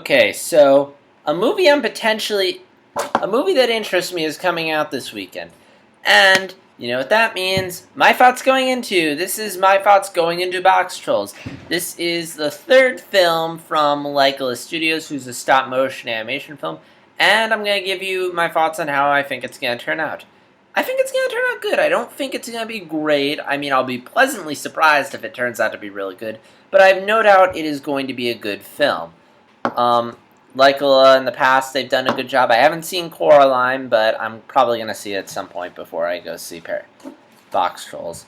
Okay, so a movie I'm potentially a movie that interests me is coming out this weekend. And you know what that means? My thoughts going into this is my thoughts going into Box Trolls. This is the third film from Leica Studios, who's a stop motion animation film, and I'm gonna give you my thoughts on how I think it's gonna turn out. I think it's gonna turn out good. I don't think it's gonna be great. I mean, I'll be pleasantly surprised if it turns out to be really good, but I have no doubt it is going to be a good film. Um, Leica in the past, they've done a good job. I haven't seen Coraline, but I'm probably going to see it at some point before I go see Box Trolls.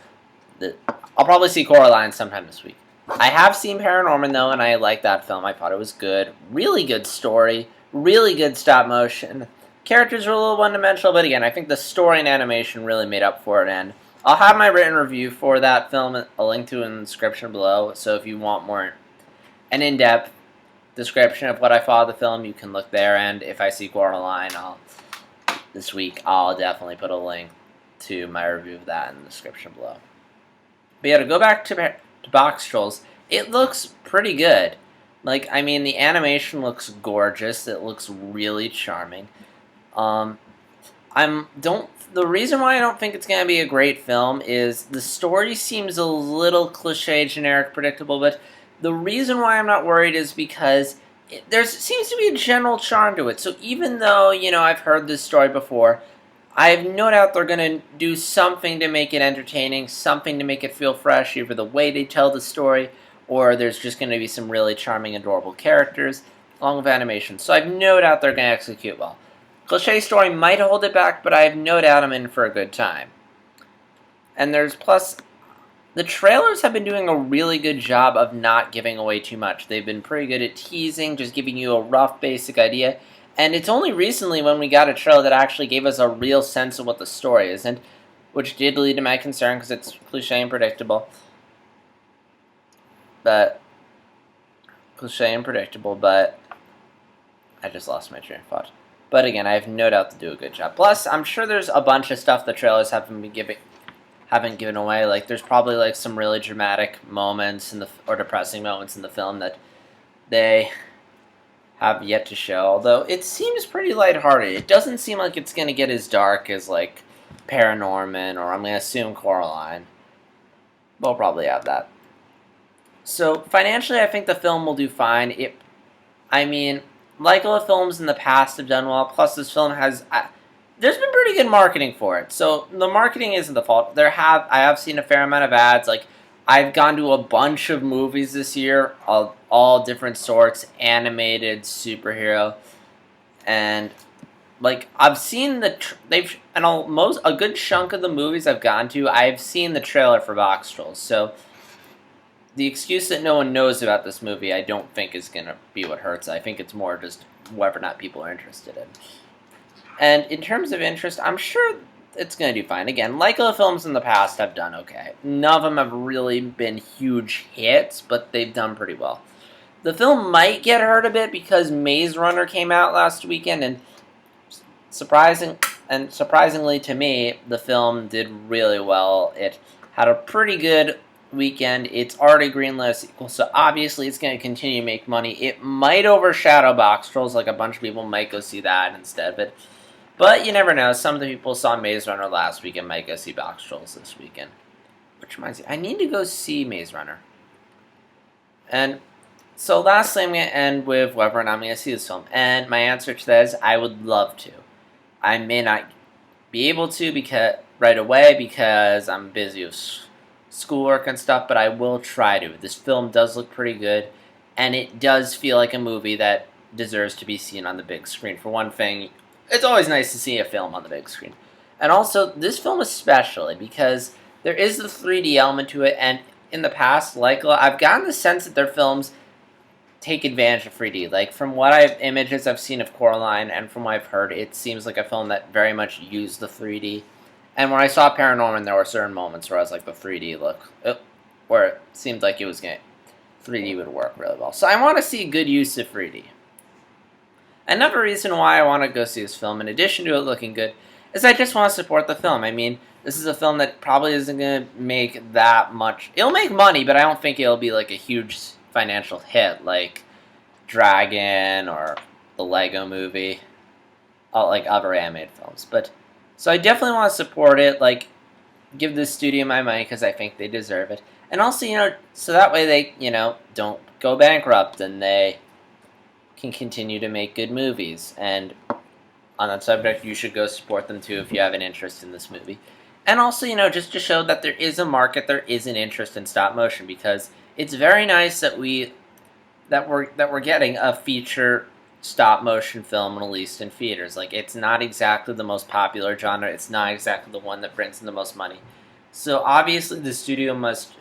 I'll probably see Coraline sometime this week. I have seen Paranorman, though, and I liked that film. I thought it was good. Really good story. Really good stop motion. Characters are a little one-dimensional, but again, I think the story and animation really made up for it, and I'll have my written review for that film, a link to it in the description below, so if you want more an in-depth description of what I thought of the film, you can look there, and if I see Coraline this week, I'll definitely put a link to my review of that in the description below. But yeah, to go back to Box Trolls, it looks pretty good. Like, I mean, the animation looks gorgeous. It looks really charming. The reason why I don't think it's gonna be a great film is the story seems a little cliche, generic, predictable, but the reason why I'm not worried is because there seems to be a general charm to it. So even though, I've heard this story before, I have no doubt they're going to do something to make it entertaining, something to make it feel fresh, either the way they tell the story, or there's just going to be some really charming, adorable characters, along with animation. So I have no doubt they're going to execute well. Cliche story might hold it back, but I have no doubt I'm in for a good time. And the trailers have been doing a really good job of not giving away too much. They've been pretty good at teasing, just giving you a rough, basic idea. And it's only recently when we got a trailer that actually gave us a real sense of what the story is, and which did lead to my concern because it's cliche and predictable. But I just lost my train of thought. But again, I have no doubt to do a good job. Plus, I'm sure there's a bunch of stuff the trailers haven't given away. Like, there's probably like some really dramatic moments or depressing moments in the film that they have yet to show. Although it seems pretty lighthearted. It doesn't seem like it's gonna get as dark as like Paranorman, or I'm gonna assume Coraline. We'll probably have that. So financially, I think the film will do fine. Like all the films in the past have done well. Plus, this film has. There's been pretty good marketing for it, so the marketing isn't the fault. I have seen a fair amount of ads. Like, I've gone to a bunch of movies this year, all different sorts, animated, superhero, and like I've seen a good chunk of the movies I've gone to. I've seen the trailer for Box Trolls, so the excuse that no one knows about this movie, I don't think is gonna be what hurts. I think it's more just whether or not people are interested in. And in terms of interest, I'm sure it's going to do fine. Again, like all the films in the past have done okay. None of them have really been huge hits, but they've done pretty well. The film might get hurt a bit because Maze Runner came out last weekend, and surprisingly to me, the film did really well. It had a pretty good weekend. It's already greenlit a sequel, so obviously it's going to continue to make money. It might overshadow Box Trolls, like a bunch of people might go see that instead of it. But you never know. Some of the people saw Maze Runner last week and might go see Box Trolls this weekend. Which reminds me, I need to go see Maze Runner. And so lastly, I'm going to end with whether or not I'm going to see this film. And my answer to that is I would love to. I may not be able to right away because I'm busy with schoolwork and stuff, but I will try to. This film does look pretty good, and it does feel like a movie that deserves to be seen on the big screen. For one thing, it's always nice to see a film on the big screen. And also, this film especially, because there is the 3D element to it, and in the past, I've gotten the sense that their films take advantage of 3D. Like, from images I've seen of Coraline, and from what I've heard, it seems like a film that very much used the 3D. And when I saw Paranorman, there were certain moments where I was like, the 3D look, where it seemed like 3D would work really well. So I want to see good use of 3D. Another reason why I want to go see this film, in addition to it looking good, is I just want to support the film. I mean, this is a film that probably isn't going to make that much. It'll make money, but I don't think it'll be like a huge financial hit like Dragon or the Lego Movie, like other animated films. But so I definitely want to support it. Like, give the studio my money because I think they deserve it, and also so that way they don't go bankrupt and they can continue to make good movies. And on that subject, you should go support them too if you have an interest in this movie. And also, just to show that there is a market, there is an interest in stop motion, because it's very nice that we're getting a feature stop motion film released in theaters. Like, it's not exactly the most popular genre. It's not exactly the one that brings in the most money. So obviously the studio must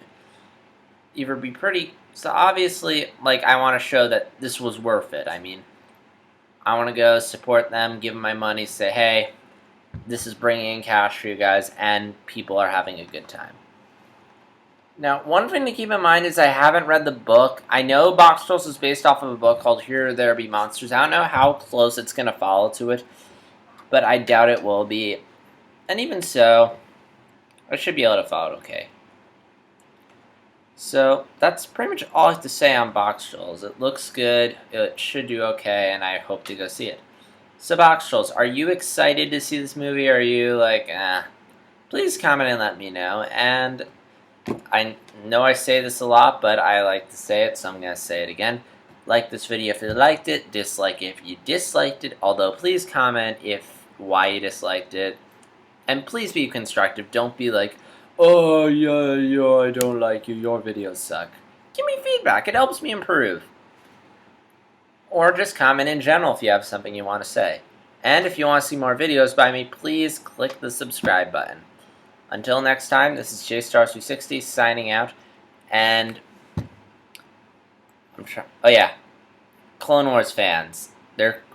either be pretty. So obviously, like, I want to show that this was worth it. I mean, I want to go support them, give them my money, say, hey, this is bringing in cash for you guys, and people are having a good time. Now, one thing to keep in mind is I haven't read the book. I know Box Trolls is based off of a book called Here There Be Monsters. I don't know how close it's going to follow to it, but I doubt it will be. And even so, I should be able to follow it okay. So, that's pretty much all I have to say on Box Trolls. It looks good, it should do okay, and I hope to go see it. So, Box Trolls, are you excited to see this movie, or are you like, Please comment and let me know. And I know I say this a lot, but I like to say it, so I'm going to say it again. Like this video if you liked it, dislike it if you disliked it, although please comment why you disliked it. And please be constructive, don't be like, oh, yeah, I don't like you, your videos suck. Give me feedback, it helps me improve. Or just comment in general if you have something you want to say. And if you want to see more videos by me, please click the subscribe button. Until next time, this is JStar360 signing out, and oh yeah, Clone Wars fans,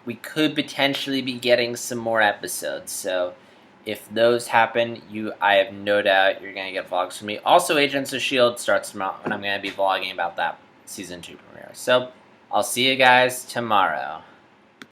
we could potentially be getting some more episodes, so if those happen, I have no doubt you're going to get vlogs from me. Also, Agents of S.H.I.E.L.D. starts tomorrow, and I'm going to be vlogging about that Season 2 premiere. So, I'll see you guys tomorrow.